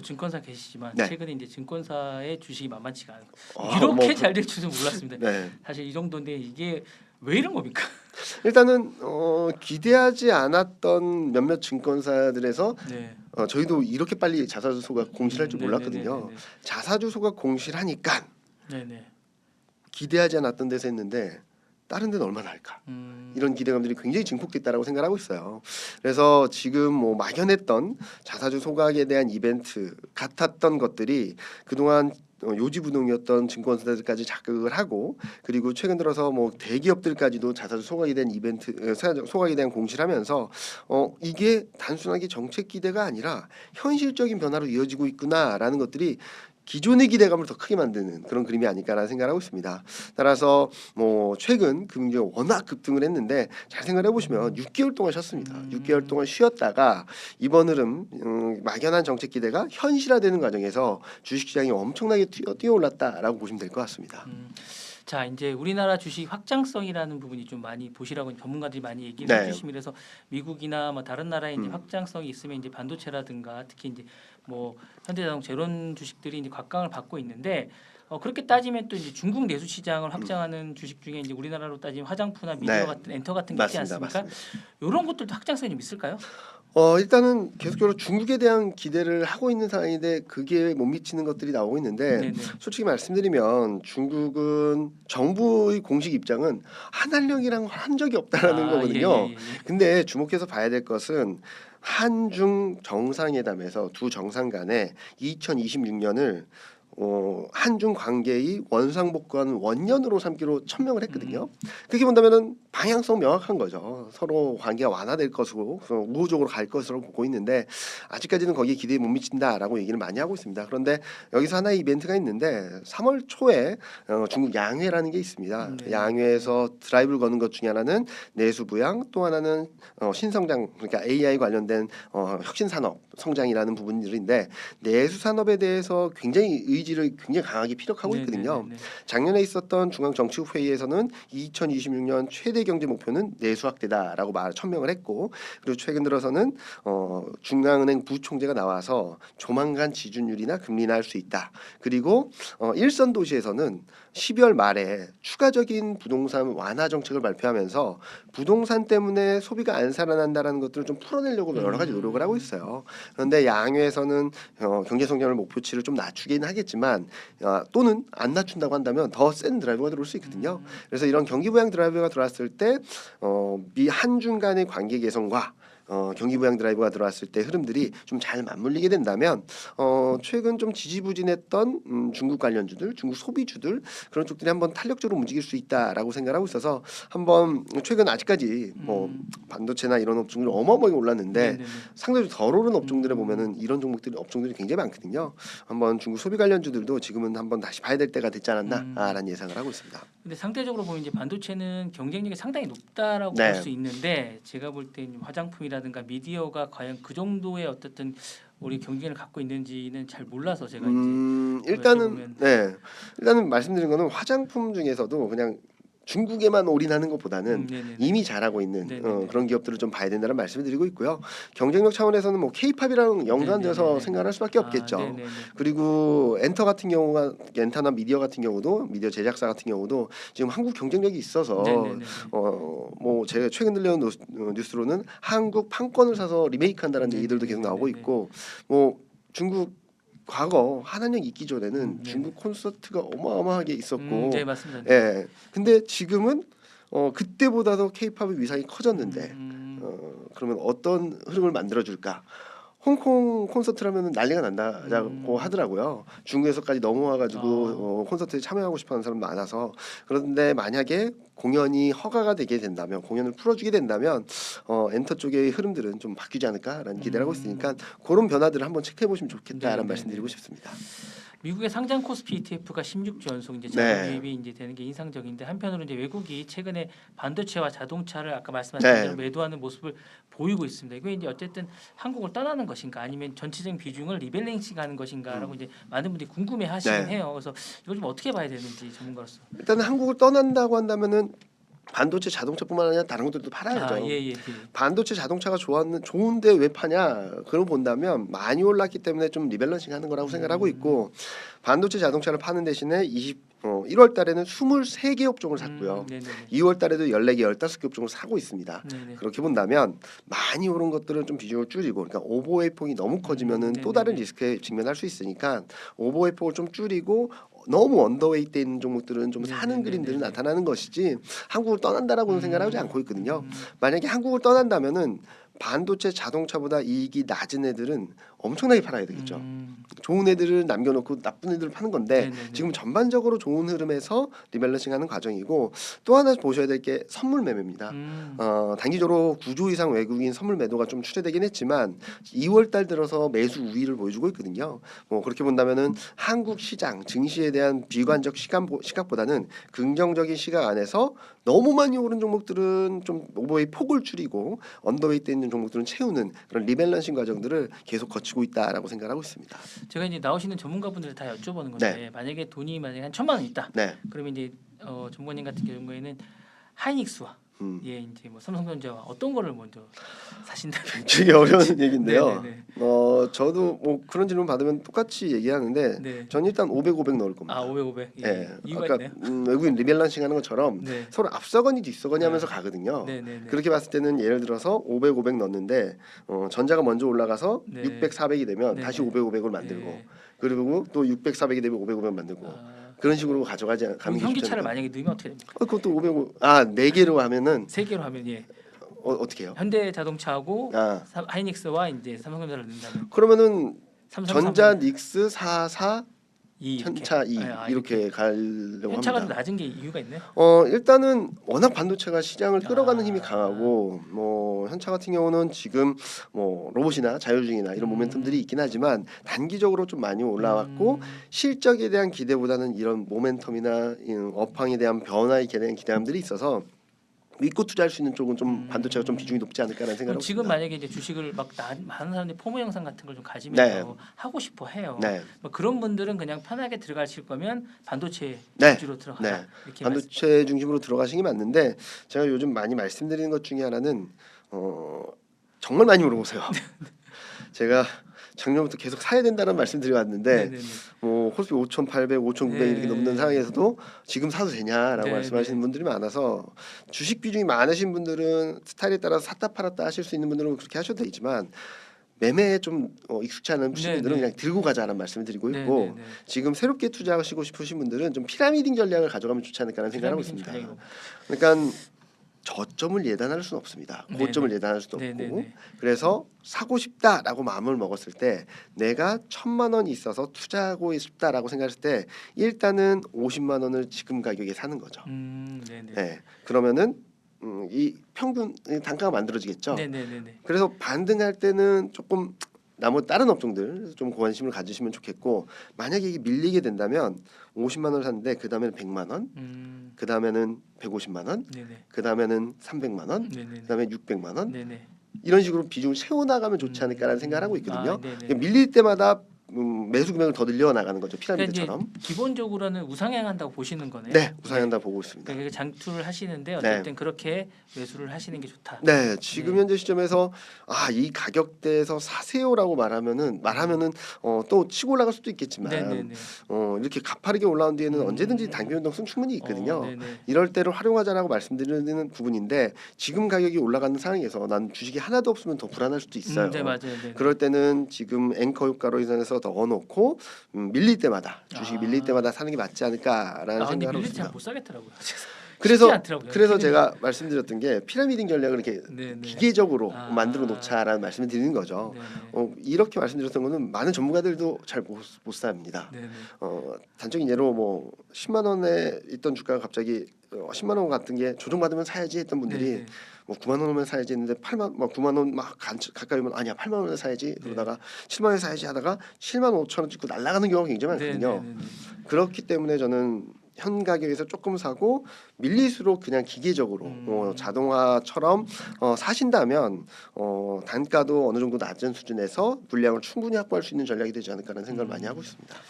증권사 계시지만 네. 최근에 이제 증권사의 주식이 만만치가 않고 아, 이렇게 뭐, 잘 될 줄은 몰랐습니다. 네. 사실 이 정도인데 이게 왜 이런 겁니까? 일단은 기대하지 않았던 몇몇 증권사들에서 네. 저희도 이렇게 빨리 자사주 소각 공시할 줄 몰랐거든요. 네네네네네. 자사주 소각 공시를 하니까 네네. 기대하지 않았던 데서 했는데 다른 데는 얼마나 할까? 이런 기대감들이 굉장히 증폭됐다라고 생각하고 있어요. 그래서 지금 뭐 막연했던 자사주 소각에 대한 이벤트 같았던 것들이 그동안 요지부동이었던 증권사들까지 자극을 하고 그리고 최근 들어서 뭐 대기업들까지도 자사주 소각에 대한 이벤트 소각에 대한 공시를 하면서 이게 단순하게 정책 기대가 아니라 현실적인 변화로 이어지고 있구나라는 것들이 기존의 기대감을 더 크게 만드는 그런 그림이 아닐까라는 생각을 하고 있습니다. 따라서 뭐 최근 금융이 워낙 급등을 했는데 잘 생각해 보시면 6개월 동안 쉬었습니다. 6개월 동안 쉬었다가 이번 흐름 막연한 정책 기대가 현실화되는 과정에서 주식시장이 엄청나게 뛰어올랐다라고 보시면 될 것 같습니다. 자 이제 우리나라 주식 확장성이라는 부분이 좀 많이 보시라고 전문가들이 많이 얘기를 네. 해주시면서 미국이나 뭐 다른 나라에 이제 확장성이 있으면 이제 반도체라든가 특히 이제 뭐 현대자동차 이런 주식들이 이제 곽강을 받고 있는데 그렇게 따지면 또 이제 중국 내수 시장을 확장하는 주식 중에 이제 우리나라로 따지면 화장품이나 미디어 네. 같은 엔터 같은 게 있지 맞습니다. 않습니까? 맞습니다. 이런 것들도 확장성이 좀 있을까요? 일단은 계속적으로 중국에 대한 기대를 하고 있는 상황인데 그게 못 미치는 것들이 나오고 있는데 네네. 솔직히 말씀드리면 중국은 정부의 공식 입장은 한한령이랑 한 적이 없다라는 거거든요. 예. 근데 주목해서 봐야 될 것은 한중 정상회담에서 두 정상 간에 2026년을 한중 관계의 원상복구한 원년으로 삼기로 천명을 했거든요. 그렇게 본다면은 방향성 명확한 거죠. 서로 관계가 완화될 것으로 우호적으로 갈 것으로 보고 있는데 아직까지는 거기에 기대에 못 미친다라고 얘기를 많이 하고 있습니다. 그런데 여기서 하나의 이벤트가 있는데 3월 초에 중국 양회라는 게 있습니다. 네. 양회에서 드라이브를 거는 것 중에 하나는 내수 부양, 또 하나는 신성장, 그러니까 AI 관련된 혁신 산업 성장이라는 부분들인데 내수 산업에 대해서 굉장히 의지를 굉장히 강하게 피력하고 있거든요. 네네네네. 작년에 있었던 중앙정치국회의에서는 2026년 최대 경제 목표는 내수 확대다라고 천명을 했고 그리고 최근 들어서는 중앙은행 부총재가 나와서 조만간 지준율이나 금리 인하할 수 있다. 그리고 일선 도시에서는 12월 말에 추가적인 부동산 완화 정책을 발표하면서 부동산 때문에 소비가 안 살아난다라는 것들을 좀 풀어내려고 여러 가지 노력을 하고 있어요. 그런데 양회에서는 경제 성장률 목표치를 좀 낮추긴 하겠지만 또는 안 낮춘다고 한다면 더 센 드라이버가 들어올 수 있거든요. 그래서 이런 경기 부양 드라이버가 들어왔을 때 미 한중 간의 관계 개선과 경기 부양 드라이버가 들어왔을 때 흐름들이 좀 잘 맞물리게 된다면 최근 좀 지지부진했던 중국 관련주들, 중국 소비주들 그런 쪽들이 한번 탄력적으로 움직일 수 있다라고 생각하고 있어서 한번 최근 아직까지 뭐 반도체나 이런 업종들이 어마어마하게 올랐는데 네네네. 상대적으로 덜 오른 업종들에 보면은 이런 업종들이 굉장히 많거든요. 한번 중국 소비 관련주들도 지금은 한번 다시 봐야 될 때가 됐지 않았나라는 예상을 하고 있습니다. 근데 상대적으로 보면 이제 반도체는 경쟁력이 상당히 높다라고 네. 볼 수 있는데 제가 볼 때 화장품이라든가 미디어가 과연 그 정도의 어쨌든 우리 경쟁을 갖고 있는지는 잘 몰라서 제가 이제 일단은 여쭤보면 일단은 말씀드린 거는 화장품 중에서도 그냥 중국에만 올인하는 것보다는 네네네. 이미 잘하고 있는 네네네. 그런 기업들을 좀 봐야 된다는 말씀을 드리고 있고요. 경쟁력 차원에서는 뭐 K-팝이랑 연관돼서 네네네네. 생각할 수밖에 없겠죠. 네네네. 그리고 엔터나 미디어 같은 경우도 미디어 제작사 같은 경우도 지금 한국 경쟁력이 있어서 네네네. 뭐 제가 최근 들려온 뉴스로는 한국 판권을 사서 리메이크한다는 얘기들도 계속 나오고 네네네네. 있고 뭐 중국 과거 한한령 있기 전에는 네네. 중국 콘서트가 어마어마하게 있었고 네 맞습니다. 예. 근데 지금은 그때보다도 케이팝의 위상이 커졌는데 그러면 어떤 흐름을 만들어 줄까? 홍콩 콘서트라면 난리가 난다고 하더라고요. 중국에서까지 넘어와 가지고 콘서트에 참여하고 싶어하는 사람 많아서 그런데 만약에 공연이 허가가 되게 된다면 공연을 풀어주게 된다면 엔터 쪽의 흐름들은 좀 바뀌지 않을까라는 기대를 하고 있으니까 그런 변화들을 한번 체크해 보시면 좋겠다라는 말씀드리고 싶습니다. 미국의 상장 코스피 ETF가 16주 연속 이제 자금 유입이 이제 되는 게 인상적인데 한편으로 이제 외국이 최근에 반도체와 자동차를 아까 말씀하신 대로 매도하는 모습을 보이고 있습니다. 이게 이제 어쨌든 한국을 떠나는 것인가 아니면 전체적인 비중을 리밸런싱하는 것인가라고 이제 많은 분들이 궁금해하시긴 해요. 그래서 이걸 좀 어떻게 봐야 되는지 전문가로서. 일단은 한국을 떠난다고 한다면은 반도체 자동차뿐만 아니라 다른 것들도 팔아야죠. 아, 예, 예, 예. 반도체 자동차가 좋은데 왜 파냐? 그걸 본다면 많이 올랐기 때문에 좀 리밸런싱 하는 거라고 생각하고 있고, 반도체 자동차를 파는 대신에 1월 달에는 23개 업종을 샀고요. 네네네. 2월 달에도 14개, 15개 업종을 사고 있습니다. 네네. 그렇게 본다면 많이 오른 것들은 좀 비중을 줄이고, 그러니까 오버웨이 폭이 너무 커지면은 또 다른 네네네. 리스크에 직면할 수 있으니까 오버웨이 폭을 좀 줄이고 너무 언더웨이트 돼 있는 종목들은 좀 사는 네네네네. 그림들이 나타나는 것이지 한국을 떠난다라고는 생각을 하지 않고 있거든요. 음. 만약에 한국을 떠난다면은 반도체 자동차보다 이익이 낮은 애들은 엄청나게 팔아야 되겠죠. 좋은 애들을 남겨놓고 나쁜 애들을 파는 건데 네네네. 지금 전반적으로 좋은 흐름에서 리밸런싱하는 과정이고, 또 하나 보셔야 될 게 선물 매매입니다. 단기적으로 9조 이상 외국인 선물 매도가 좀 출회되긴 했지만 2월 달 들어서 매수 우위를 보여주고 있거든요. 그렇게 본다면은 한국 시장 증시에 대한 비관적 시각보다는 긍정적인 시각 안에서 너무 많이 오른 종목들은 좀 오버웨이 폭을 줄이고 언더웨이트 있는 종목들은 채우는 그런 리밸런싱 과정들을 계속 거치고 있다라고 생각하고 있습니다. 제가 이제 나오시는 전문가분들 다 여쭤보는 건데 만약에 돈이 만약에 한 1,000만 원 있다. 네. 그러면 이제 전문가님 같은 경우에는 하이닉스와 예 이제 뭐 삼성전자와 어떤 거를 먼저 사신다면? 되게 어려운 얘기인데요. 네네네. 저도 뭐 그런 질문 받으면 똑같이 얘기하는데 네. 전 일단 500, 500 넣을 겁니다. 아 500, 500. 예. 예, 이유가 아까 있나요? 외국인 리밸런싱하는 것처럼 네. 서로 앞서거니 뒤서거니 하면서 아. 가거든요. 네네네. 그렇게 봤을 때는 예를 들어서 500, 500 넣는데 전자가 먼저 올라가서 네. 600, 400이 되면 네네. 다시 500, 500을 만들고 네. 그리고 또 600, 400이 되면 500, 500 만들고 그런 식으로 가져가지 그럼 가는 게 현기차를 좋잖아요. 만약에 넣으면 어떻게 됩니까? 그것도 500, 4개로 하면은 세 개로 하면 예. 어떻게 해요? 현대자동차하고 아, 하이닉스와 이제 삼성전자를 넣는다면 그러면은 삼성 전자, 닉스, 44, 2 현차 2 이렇게 가려고 현차가 좀 합니다. 낮은 게 이유가 있나요? 일단은 워낙 반도체가 시장을 끌어가는 아. 힘이 강하고 뭐 현차 같은 경우는 지금 뭐 로봇이나 자율주행이나 이런 모멘텀들이 있긴 하지만 단기적으로 좀 많이 올라왔고 실적에 대한 기대보다는 이런 모멘텀이나 이 업황에 대한 변화에 대한 기대감들이 있어서 믿고 투자할 수 있는 쪽은 좀 반도체가 좀 비중이 높지 않을까라는 생각을 그럼 하고 지금 있습니다. 만약에 이제 주식을 막 많은 사람들이 포모 영상 같은 걸 좀 가지면서 네. 하고 싶어 해요. 네. 뭐 그런 분들은 그냥 편하게 들어가실 거면 반도체 네. 위주로 들어가라. 네. 이렇게 반도체 중심으로 들어가신 게 맞는데 제가 요즘 많이 말씀드리는 것 중에 하나는 정말 많이 물어보세요. 제가 작년부터 계속 사야 된다는 말씀드려 왔는데 네네네. 뭐 코스피 5,800, 5,900 이렇게 네. 넘는 상황에서도 지금 사도 되냐라고 네, 말씀하시는 네. 분들이 많아서 주식 비중이 많으신 분들은 스타일에 따라서 샀다 팔았다 하실 수 있는 분들은 그렇게 하셔도 되지만 매매에 좀 익숙치 않은 네, 시민들은 네. 그냥 들고 가자는 말씀을 드리고 있고 네네네. 지금 새롭게 투자하시고 싶으신 분들은 좀 피라미딩 전략을 가져가면 좋지 않을까라는 생각을 하고 피라미드 있습니다. 전략이고. 그러니까 저점을 예단할 수는 없습니다. 네네. 고점을 예단할 수도 없고 네네네. 그래서 사고 싶다라고 마음을 먹었을 때 내가 1,000만 원이 있어서 투자하고 싶다라고 생각했을 때 일단은 50만 원을 지금 가격에 사는 거죠. 네네. 네, 그러면은 이 평균 단가가 만들어지겠죠. 네네네네. 그래서 반등할 때는 조금 다른 업종들 좀 관심을 가지시면 좋겠고 만약에 이게 밀리게 된다면 50만 원을 샀는데 그 다음에는 100만 원, 그 다음에는 150만 원, 네네. 그 다음에는 300만 원, 네네네. 그 다음에 600만 원 네네. 이런 식으로 비중을 채워나가면 좋지 않을까라는 생각을 하고 있거든요. 아, 네네. 그러니까 밀릴 때마다 매수 금액을 더 늘려 나가는 거죠. 피라미드처럼. 그러니까 이제 기본적으로는 우상향한다고 보시는 거네요. 네, 우상향다 보고 있습니다. 그러니까 장투를 하시는데 어쨌든 그렇게 매수를 하시는 게 좋다. 네, 지금 네. 현재 시점에서 이 가격대에서 사세요라고 말하면은 또 치고 올라갈 수도 있겠지만 네네네. 이렇게 가파르게 올라온 뒤에는 언제든지 단기 변동성 충분히 있거든요. 네네. 이럴 때를 활용하자라고 말씀드리는 부분인데 지금 가격이 올라가는 상황에서 난 주식이 하나도 없으면 더 불안할 수도 있어요. 네 맞아요. 네네. 그럴 때는 지금 앵커 효과로 인해서 넣어놓고 밀릴 때마다 주식이 밀릴 때마다 사는 게 맞지 않을까라는 근데 생각을 밀릴 했습니다. 때못 사겠더라고요. 그래서 쉽지 않더라고요. 그래서 기능이. 제가 말씀드렸던 게 피라미딩 전략을 이렇게 네네. 기계적으로 아. 만들어 놓자라는 말씀을 드리는 거죠. 네네. 이렇게 말씀드렸던 거는 많은 전문가들도 잘 못 삽니다. 네네. 단적인 예로 뭐 10만 원에 있던 주가가 갑자기 10만 원 같은 게 조정받으면 사야지 했던 분들이 네네. 뭐 9만 원이면 사야지 했는데 9만 원 막 가까이 오면 아니야 8만 원에 사야지 그러다가 7만 원에 사야지 하다가 7만 5천 원 찍고 날아가는 경우가 굉장히 많거든요. 네네네. 그렇기 때문에 저는 현 가격에서 조금 사고 밀릴수록 그냥 기계적으로 자동화처럼 사신다면 단가도 어느 정도 낮은 수준에서 물량을 충분히 확보할 수 있는 전략이 되지 않을까라는 생각을 많이 하고 있습니다.